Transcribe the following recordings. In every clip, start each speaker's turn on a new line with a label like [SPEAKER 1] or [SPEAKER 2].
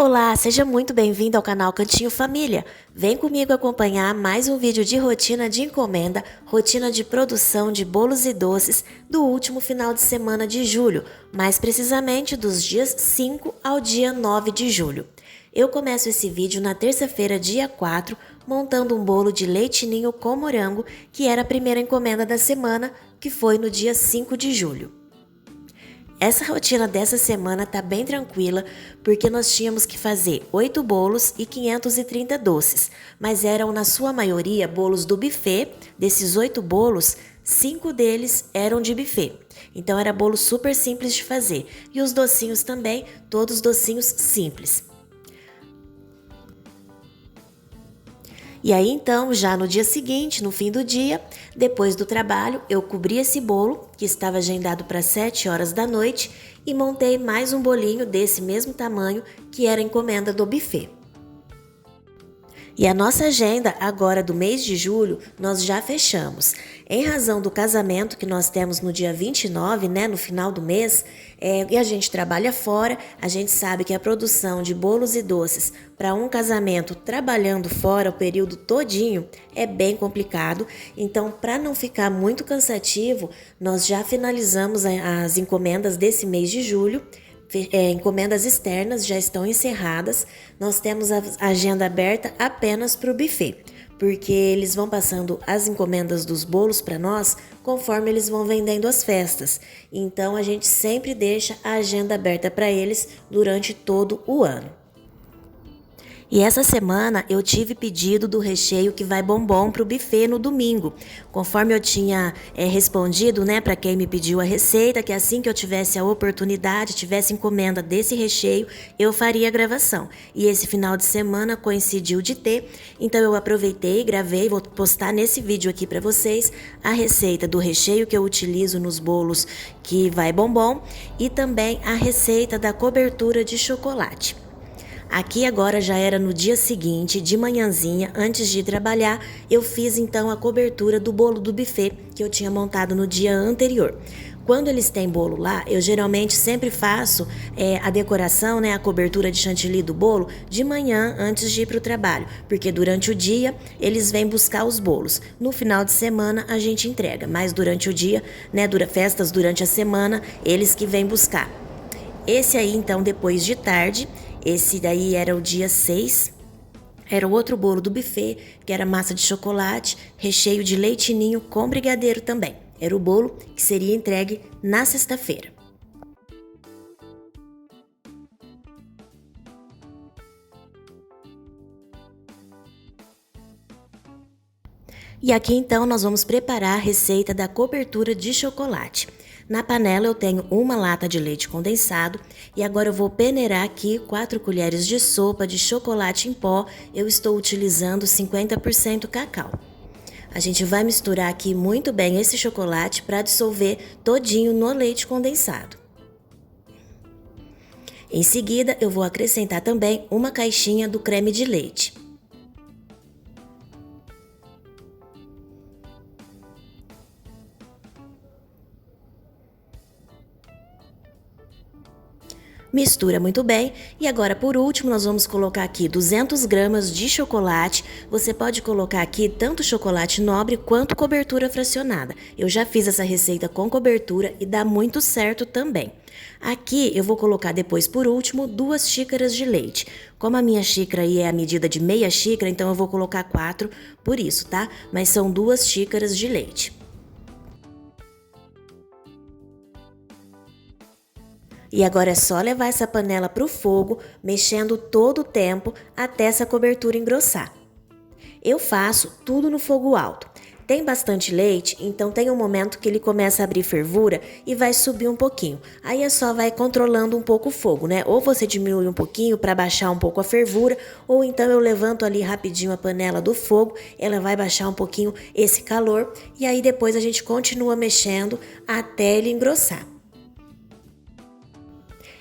[SPEAKER 1] Olá, seja muito bem-vindo ao canal Cantinho Família. Vem comigo acompanhar mais um vídeo de rotina de encomenda, rotina de produção de bolos e doces do último final de semana de julho, mais precisamente dos dias 5 ao dia 9 de julho. Eu começo esse vídeo na terça-feira, dia 4, montando um bolo de leite ninho com morango, que era a primeira encomenda da semana, que foi no dia 5 de julho. Essa rotina dessa semana tá bem tranquila, porque nós tínhamos que fazer 8 bolos e 530 doces, mas eram na sua maioria bolos do buffet. Desses 8 bolos, 5 deles eram de buffet. Então era bolo super simples de fazer. E os docinhos também, todos docinhos simples. E aí então, já no dia seguinte, no fim do dia, depois do trabalho, eu cobri esse bolo, que estava agendado para 7 horas da noite, e montei mais um bolinho desse mesmo tamanho, que era a encomenda do buffet. E a nossa agenda agora do mês de julho, nós já fechamos. Em razão do casamento que nós temos no dia 29, no final do mês, e a gente trabalha fora, a gente sabe que a produção de bolos e doces para um casamento trabalhando fora o período todinho é bem complicado. Então, para não ficar muito cansativo, nós já finalizamos as encomendas desse mês de julho. Encomendas externas já estão encerradas, nós temos a agenda aberta apenas para o buffet, porque eles vão passando as encomendas dos bolos para nós conforme eles vão vendendo as festas. Então a gente sempre deixa a agenda aberta para eles durante todo o ano. E essa semana eu tive pedido do recheio que vai bombom para o buffet no domingo. Conforme eu tinha respondido, para quem me pediu a receita, que assim que eu tivesse a oportunidade, tivesse encomenda desse recheio, eu faria a gravação. E esse final de semana coincidiu de ter, então eu aproveitei, gravei, vou postar nesse vídeo aqui para vocês a receita do recheio que eu utilizo nos bolos que vai bombom e também a receita da cobertura de chocolate. Aqui agora já era no dia seguinte, de manhãzinha, antes de trabalhar, eu fiz então a cobertura do bolo do buffet que eu tinha montado no dia anterior. Quando eles têm bolo lá, eu geralmente sempre faço a decoração, a cobertura de chantilly do bolo de manhã antes de ir para o trabalho, porque durante o dia eles vêm buscar os bolos. No final de semana a gente entrega, mas durante o dia, festas durante a semana, eles que vêm buscar. Esse aí então depois de tarde, esse daí era o dia 6, era o outro bolo do buffet, que era massa de chocolate, recheio de leite ninho com brigadeiro também. Era o bolo que seria entregue na sexta-feira. E aqui então nós vamos preparar a receita da cobertura de chocolate. Na panela eu tenho uma lata de leite condensado e agora eu vou peneirar aqui 4 colheres de sopa de chocolate em pó. Eu estou utilizando 50% cacau. A gente vai misturar aqui muito bem esse chocolate para dissolver todinho no leite condensado. Em seguida eu vou acrescentar também uma caixinha do creme de leite. Mistura muito bem e agora por último nós vamos colocar aqui 200 gramas de chocolate. Você pode colocar aqui tanto chocolate nobre quanto cobertura fracionada. Eu já fiz essa receita com cobertura e dá muito certo também. Aqui eu vou colocar depois por último 2 xícaras de leite. Como a minha xícara aí é a medida de meia xícara, então eu vou colocar 4 por isso, tá? Mas são 2 xícaras de leite. E agora é só levar essa panela para o fogo, mexendo todo o tempo até essa cobertura engrossar. Eu faço tudo no fogo alto. Tem bastante leite, então tem um momento que ele começa a abrir fervura e vai subir um pouquinho. Aí é só vai controlando um pouco o fogo, Ou você diminui um pouquinho para baixar um pouco a fervura, ou então eu levanto ali rapidinho a panela do fogo, ela vai baixar um pouquinho esse calor e aí depois a gente continua mexendo até ele engrossar.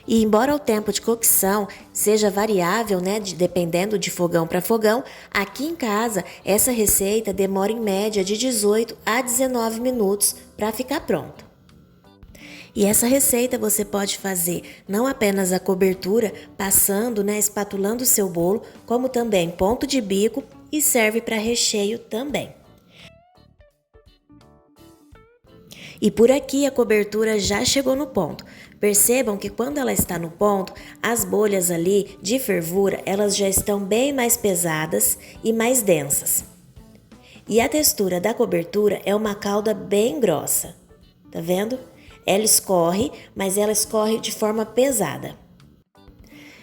[SPEAKER 1] E embora o tempo de cocção seja variável, dependendo de fogão para fogão, aqui em casa essa receita demora em média de 18 a 19 minutos para ficar pronta. E essa receita você pode fazer não apenas a cobertura, passando, espatulando o seu bolo, como também ponto de bico e serve para recheio também. E por aqui a cobertura já chegou no ponto. Percebam que quando ela está no ponto, as bolhas ali de fervura, elas já estão bem mais pesadas e mais densas. E a textura da cobertura é uma calda bem grossa, tá vendo? Ela escorre, mas ela escorre de forma pesada.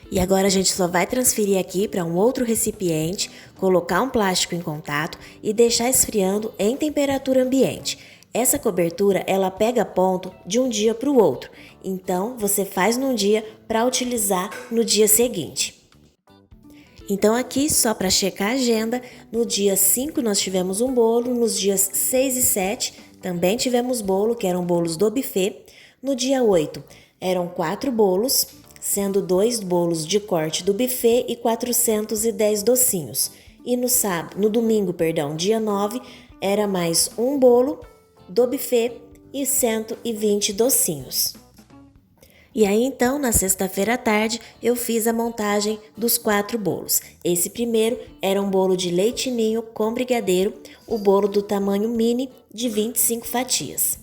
[SPEAKER 1] E agora a gente só vai transferir aqui para um outro recipiente, colocar um plástico em contato e deixar esfriando em temperatura ambiente. Essa cobertura, ela pega ponto de um dia para o outro, então você faz num dia para utilizar no dia seguinte. Então aqui, só para checar a agenda, no dia 5 nós tivemos um bolo, nos dias 6 e 7 também tivemos bolo, que eram bolos do buffet. No dia 8 eram 4 bolos, sendo 2 bolos de corte do buffet e 410 docinhos. E no domingo, dia 9, era mais um bolo do buffet e 120 docinhos. E aí então, na sexta-feira à tarde, eu fiz a montagem dos 4 bolos. Esse primeiro era um bolo de leite ninho com brigadeiro, o bolo do tamanho mini de 25 fatias.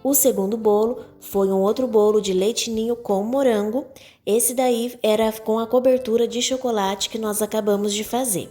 [SPEAKER 1] O segundo bolo foi um outro bolo de leite ninho com morango. Esse daí era com a cobertura de chocolate que nós acabamos de fazer.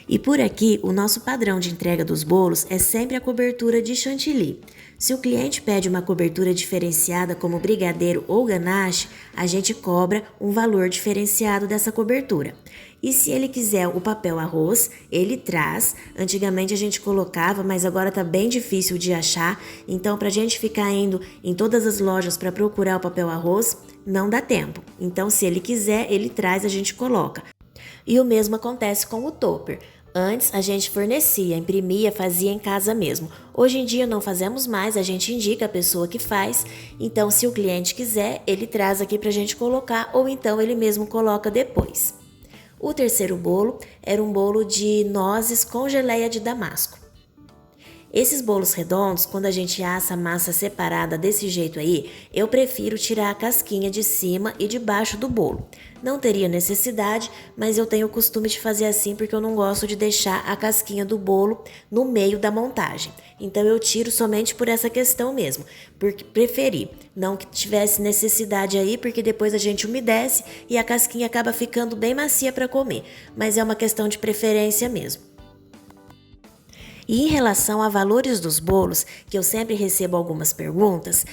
[SPEAKER 1] E por aqui, o nosso padrão de entrega dos bolos é sempre a cobertura de chantilly. Se o cliente pede uma cobertura diferenciada como brigadeiro ou ganache, a gente cobra um valor diferenciado dessa cobertura. E se ele quiser o papel arroz, ele traz. Antigamente a gente colocava, mas agora tá bem difícil de achar. Então, pra gente ficar indo em todas as lojas para procurar o papel arroz, não dá tempo. Então, se ele quiser, ele traz, a gente coloca. E o mesmo acontece com o topper. Antes a gente fornecia, imprimia, fazia em casa mesmo. Hoje em dia não fazemos mais, a gente indica a pessoa que faz. Então, se o cliente quiser, ele traz aqui pra gente colocar ou então ele mesmo coloca depois. O terceiro bolo era um bolo de nozes com geleia de damasco. Esses bolos redondos, quando a gente assa a massa separada desse jeito aí, eu prefiro tirar a casquinha de cima e de baixo do bolo. Não teria necessidade, mas eu tenho o costume de fazer assim porque eu não gosto de deixar a casquinha do bolo no meio da montagem. Então eu tiro somente por essa questão mesmo, porque preferi não que tivesse necessidade aí, porque depois a gente umedece e a casquinha acaba ficando bem macia para comer, mas é uma questão de preferência mesmo. E em relação a valores dos bolos, que eu sempre recebo algumas perguntas,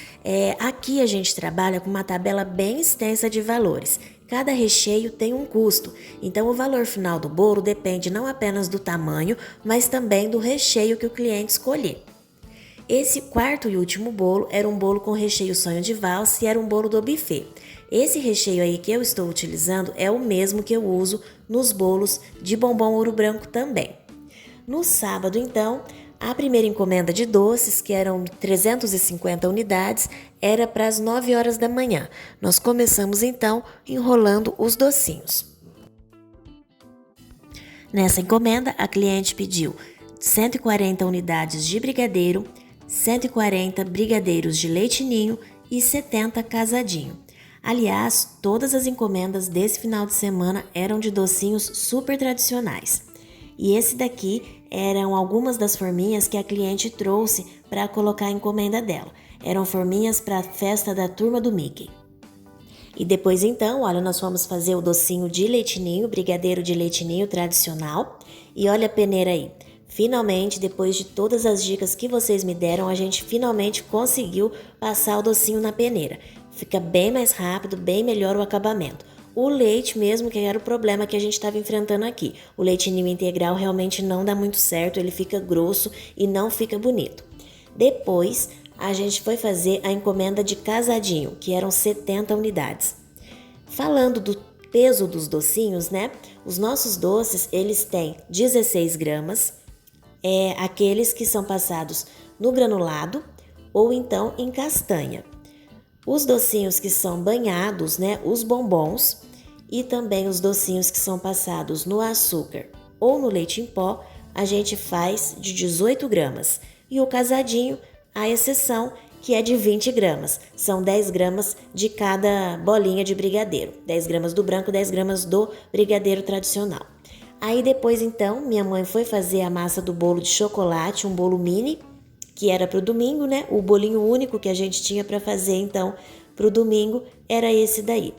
[SPEAKER 1] aqui a gente trabalha com uma tabela bem extensa de valores. Cada recheio tem um custo, então o valor final do bolo depende não apenas do tamanho, mas também do recheio que o cliente escolher. Esse quarto e último bolo era um bolo com recheio sonho de valsa e era um bolo do buffet. Esse recheio aí que eu estou utilizando é o mesmo que eu uso nos bolos de bombom ouro branco também. No sábado, então, a primeira encomenda de doces, que eram 350 unidades, era para as 9 horas da manhã. Nós começamos, então, enrolando os docinhos. Nessa encomenda, a cliente pediu 140 unidades de brigadeiro, 140 brigadeiros de leite ninho e 70 casadinho. Aliás, todas as encomendas desse final de semana eram de docinhos super tradicionais. E esse daqui eram algumas das forminhas que a cliente trouxe para colocar a encomenda dela. Eram forminhas para a festa da turma do Mickey. E depois então, olha, nós fomos fazer o docinho de leite ninho, brigadeiro de leite ninho tradicional. E olha a peneira aí. Finalmente, depois de todas as dicas que vocês me deram, a gente finalmente conseguiu passar o docinho na peneira. Fica bem mais rápido, bem melhor o acabamento. O leite mesmo, que era o problema que a gente estava enfrentando aqui. O leite ninho integral realmente não dá muito certo, ele fica grosso e não fica bonito. Depois, a gente foi fazer a encomenda de casadinho, que eram 70 unidades. Falando do peso dos docinhos, os nossos doces, eles têm 16 gramas, aqueles que são passados no granulado ou então em castanha. Os docinhos que são banhados, os bombons, e também os docinhos que são passados no açúcar ou no leite em pó, a gente faz de 18 gramas. E o casadinho, à exceção que é de 20 gramas. São 10 gramas de cada bolinha de brigadeiro. 10 gramas do branco, 10 gramas do brigadeiro tradicional. Aí depois então, minha mãe foi fazer a massa do bolo de chocolate, um bolo mini, que era para o domingo, né? O bolinho único que a gente tinha para fazer então para o domingo era esse daí.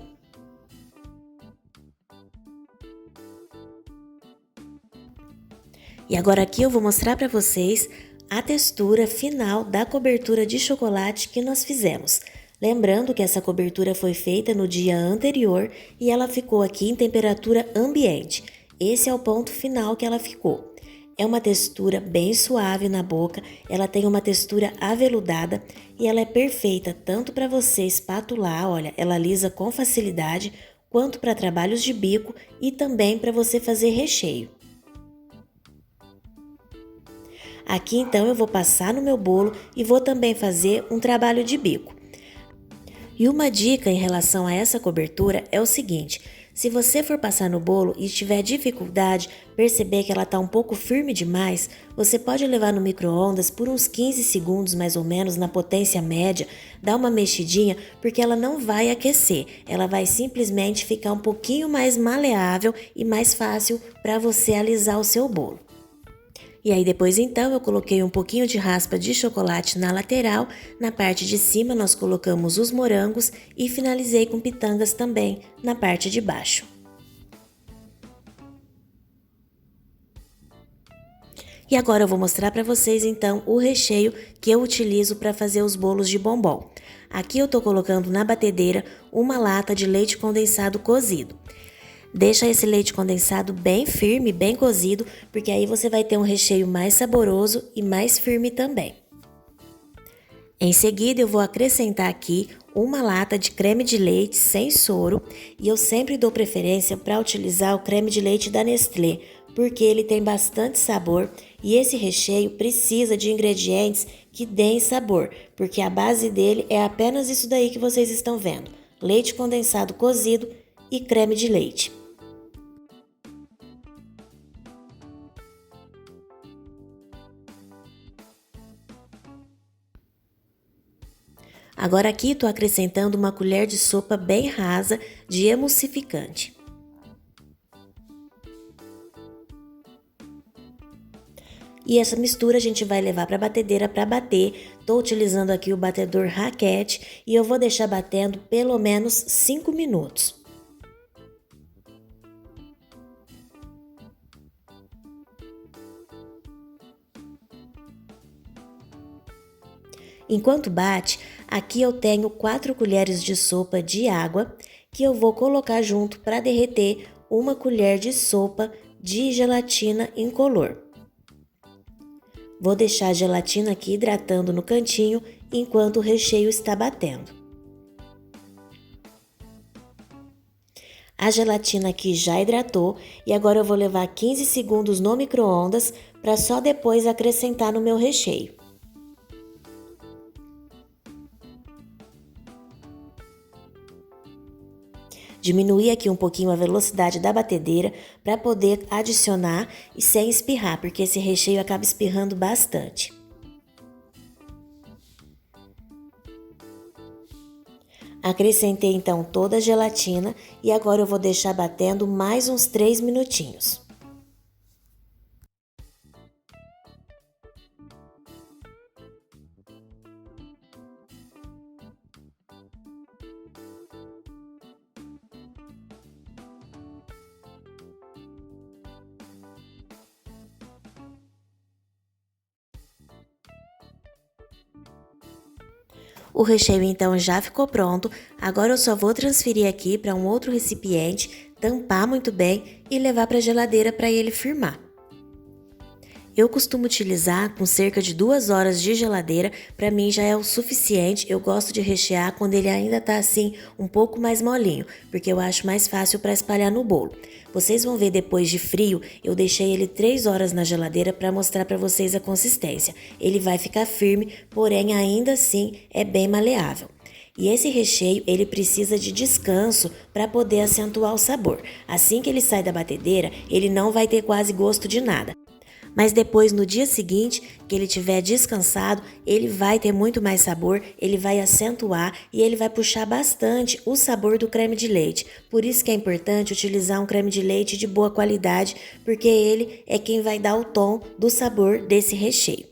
[SPEAKER 1] E agora aqui eu vou mostrar para vocês a textura final da cobertura de chocolate que nós fizemos. Lembrando que essa cobertura foi feita no dia anterior e ela ficou aqui em temperatura ambiente. Esse é o ponto final que ela ficou. É uma textura bem suave na boca, ela tem uma textura aveludada e ela é perfeita tanto para você espatular, olha, ela lisa com facilidade, quanto para trabalhos de bico e também para você fazer recheio. Aqui então eu vou passar no meu bolo e vou também fazer um trabalho de bico. E uma dica em relação a essa cobertura é o seguinte: se você for passar no bolo e tiver dificuldade, perceber que ela está um pouco firme demais, você pode levar no micro-ondas por uns 15 segundos mais ou menos na potência média, dar uma mexidinha, porque ela não vai aquecer, ela vai simplesmente ficar um pouquinho mais maleável e mais fácil para você alisar o seu bolo. E aí depois então eu coloquei um pouquinho de raspa de chocolate na lateral, na parte de cima nós colocamos os morangos e finalizei com pitangas também na parte de baixo. E agora eu vou mostrar para vocês então o recheio que eu utilizo para fazer os bolos de bombom. Aqui eu tô colocando na batedeira uma lata de leite condensado cozido. Deixa esse leite condensado bem firme, bem cozido, porque aí você vai ter um recheio mais saboroso e mais firme também. Em seguida eu vou acrescentar aqui uma lata de creme de leite sem soro e eu sempre dou preferência para utilizar o creme de leite da Nestlé, porque ele tem bastante sabor e esse recheio precisa de ingredientes que deem sabor, porque a base dele é apenas isso daí que vocês estão vendo: leite condensado cozido e creme de leite. Agora aqui estou acrescentando uma colher de sopa bem rasa de emulsificante. E essa mistura a gente vai levar para a batedeira para bater. Estou utilizando aqui o batedor raquete e eu vou deixar batendo pelo menos 5 minutos. Enquanto bate, aqui eu tenho 4 colheres de sopa de água que eu vou colocar junto para derreter uma colher de sopa de gelatina incolor. Vou deixar a gelatina aqui hidratando no cantinho enquanto o recheio está batendo. A gelatina aqui já hidratou e agora eu vou levar 15 segundos no micro-ondas para só depois acrescentar no meu recheio. Diminuir aqui um pouquinho a velocidade da batedeira para poder adicionar e sem espirrar, porque esse recheio acaba espirrando bastante. Acrescentei então toda a gelatina e agora eu vou deixar batendo mais uns 3 minutinhos. O recheio então já ficou pronto, agora eu só vou transferir aqui para um outro recipiente, tampar muito bem e levar para a geladeira para ele firmar. Eu costumo utilizar com cerca de 2 horas de geladeira, para mim já é o suficiente. Eu gosto de rechear quando ele ainda tá assim um pouco mais molinho, porque eu acho mais fácil para espalhar no bolo. Vocês vão ver depois de frio, eu deixei ele 3 horas na geladeira para mostrar para vocês a consistência. Ele vai ficar firme, porém ainda assim é bem maleável. E esse recheio, ele precisa de descanso para poder acentuar o sabor. Assim que ele sai da batedeira, ele não vai ter quase gosto de nada. Mas depois, no dia seguinte, que ele tiver descansado, ele vai ter muito mais sabor, ele vai acentuar e ele vai puxar bastante o sabor do creme de leite. Por isso que é importante utilizar um creme de leite de boa qualidade, porque ele é quem vai dar o tom do sabor desse recheio.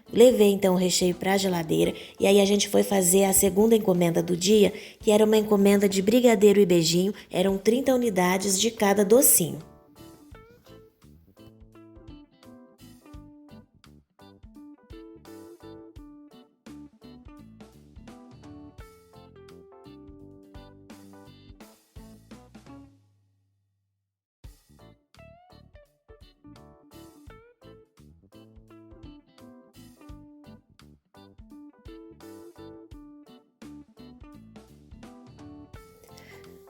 [SPEAKER 1] Levei então o recheio para a geladeira e aí a gente foi fazer a segunda encomenda do dia, que era uma encomenda de brigadeiro e beijinho, eram 30 unidades de cada docinho.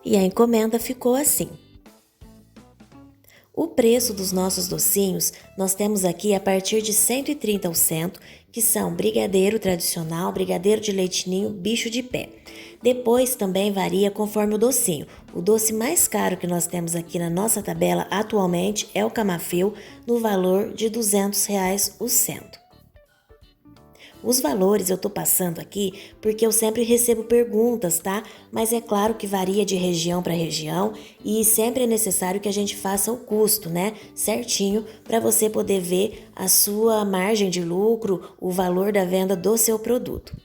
[SPEAKER 1] E a encomenda ficou assim. O preço dos nossos docinhos nós temos aqui a partir de 130 ao cento, que são brigadeiro tradicional, brigadeiro de leite ninho, bicho de pé. Depois também varia conforme o docinho. O doce mais caro que nós temos aqui na nossa tabela atualmente é o camafeu, no valor de R$ 200 o cento. Os valores eu tô passando aqui porque eu sempre recebo perguntas, tá? Mas é claro que varia de região para região e sempre é necessário que a gente faça o custo, né? Certinho, para você poder ver a sua margem de lucro, o valor da venda do seu produto.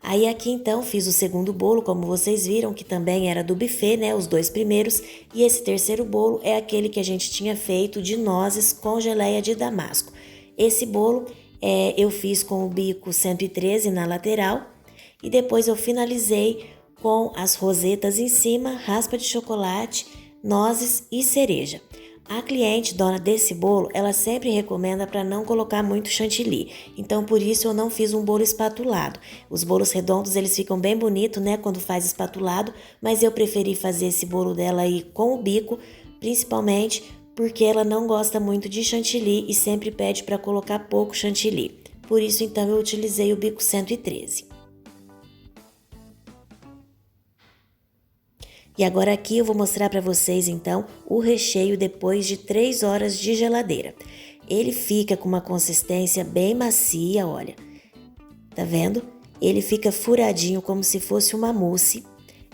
[SPEAKER 1] Aí aqui então fiz o segundo bolo, como vocês viram, que também era do buffet, né? Os dois primeiros. E esse terceiro bolo é aquele que a gente tinha feito de nozes com geleia de damasco. Esse bolo eu fiz com o bico 113 na lateral e depois eu finalizei com as rosetas em cima, raspa de chocolate, nozes e cereja. A cliente, dona desse bolo, ela sempre recomenda para não colocar muito chantilly, então por isso eu não fiz um bolo espatulado. Os bolos redondos eles ficam bem bonitos, né, quando faz espatulado, mas eu preferi fazer esse bolo dela aí com o bico, principalmente porque ela não gosta muito de chantilly e sempre pede para colocar pouco chantilly. Por isso, então, eu utilizei o bico 113. E agora aqui eu vou mostrar para vocês, então, o recheio depois de 3 horas de geladeira. Ele fica com uma consistência bem macia, olha. Tá vendo? Ele fica furadinho como se fosse uma mousse.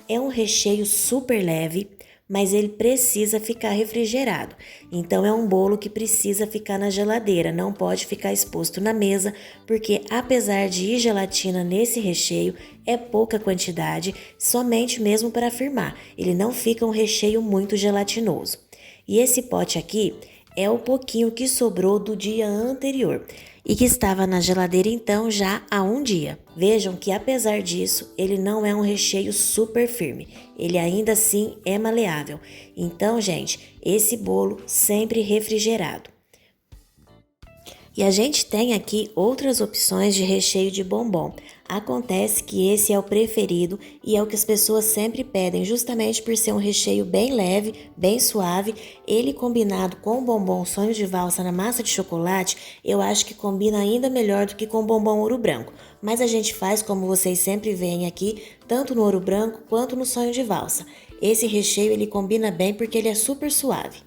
[SPEAKER 1] É um recheio super leve, mas ele precisa ficar refrigerado. Então é um bolo que precisa ficar na geladeira, não pode ficar exposto na mesa, porque apesar de ir gelatina nesse recheio, é pouca quantidade, somente mesmo para firmar. Ele não fica um recheio muito gelatinoso. E esse pote aqui é o pouquinho que sobrou do dia anterior e que estava na geladeira então já há um dia. Vejam que apesar disso, ele não é um recheio super firme, ele ainda assim é maleável. Então, gente, esse bolo sempre refrigerado. E a gente tem aqui outras opções de recheio de bombom. Acontece que esse é o preferido e é o que as pessoas sempre pedem, justamente por ser um recheio bem leve, bem suave. Ele combinado com o bombom sonho de valsa na massa de chocolate, eu acho que combina ainda melhor do que com o bombom ouro branco. Mas a gente faz como vocês sempre veem aqui, tanto no ouro branco quanto no sonho de valsa. Esse recheio ele combina bem porque ele é super suave.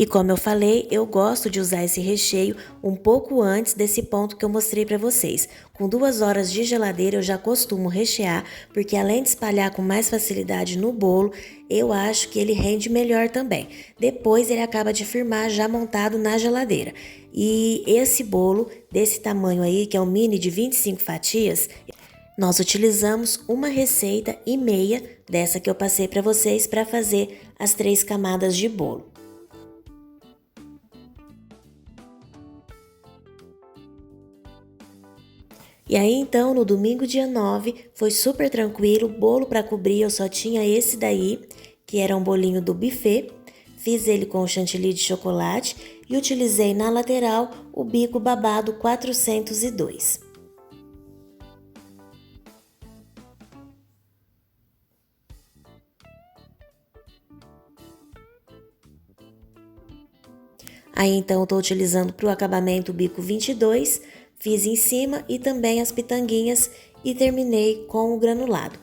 [SPEAKER 1] E como eu falei, eu gosto de usar esse recheio um pouco antes desse ponto que eu mostrei para vocês. Com 2 horas de geladeira eu já costumo rechear, porque além de espalhar com mais facilidade no bolo, eu acho que ele rende melhor também. Depois ele acaba de firmar já montado na geladeira. E esse bolo desse tamanho aí, que é um mini de 25 fatias, nós utilizamos 1,5 receitas dessa que eu passei para vocês para fazer as 3 camadas de bolo. E aí então, no domingo dia 9, foi super tranquilo, bolo para cobrir eu só tinha esse daí, que era um bolinho do buffet. Fiz ele com chantilly de chocolate e utilizei na lateral o bico babado 402. Aí então eu tô utilizando para o acabamento o bico 22, fiz em cima e também as pitanguinhas e terminei com o granulado.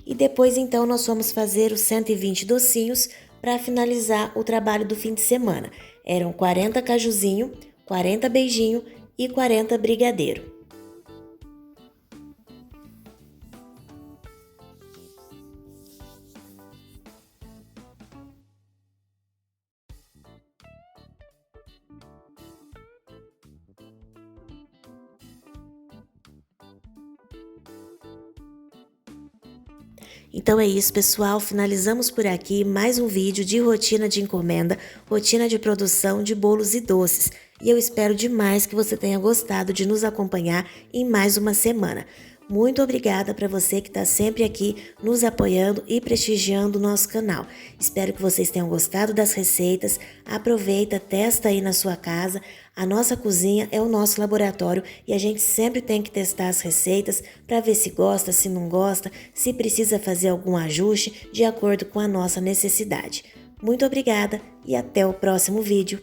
[SPEAKER 1] E depois então nós vamos fazer os 120 docinhos para finalizar o trabalho do fim de semana. Eram 40 cajuzinho, 40 beijinho e 40 brigadeiro. Então é isso, pessoal, finalizamos por aqui mais um vídeo de rotina de encomenda, rotina de produção de bolos e doces. E eu espero demais que você tenha gostado de nos acompanhar em mais uma semana. Muito obrigada para você que está sempre aqui nos apoiando e prestigiando o nosso canal. Espero que vocês tenham gostado das receitas. Aproveita, testa aí na sua casa. A nossa cozinha é o nosso laboratório e a gente sempre tem que testar as receitas para ver se gosta, se não gosta, se precisa fazer algum ajuste de acordo com a nossa necessidade. Muito obrigada e até o próximo vídeo.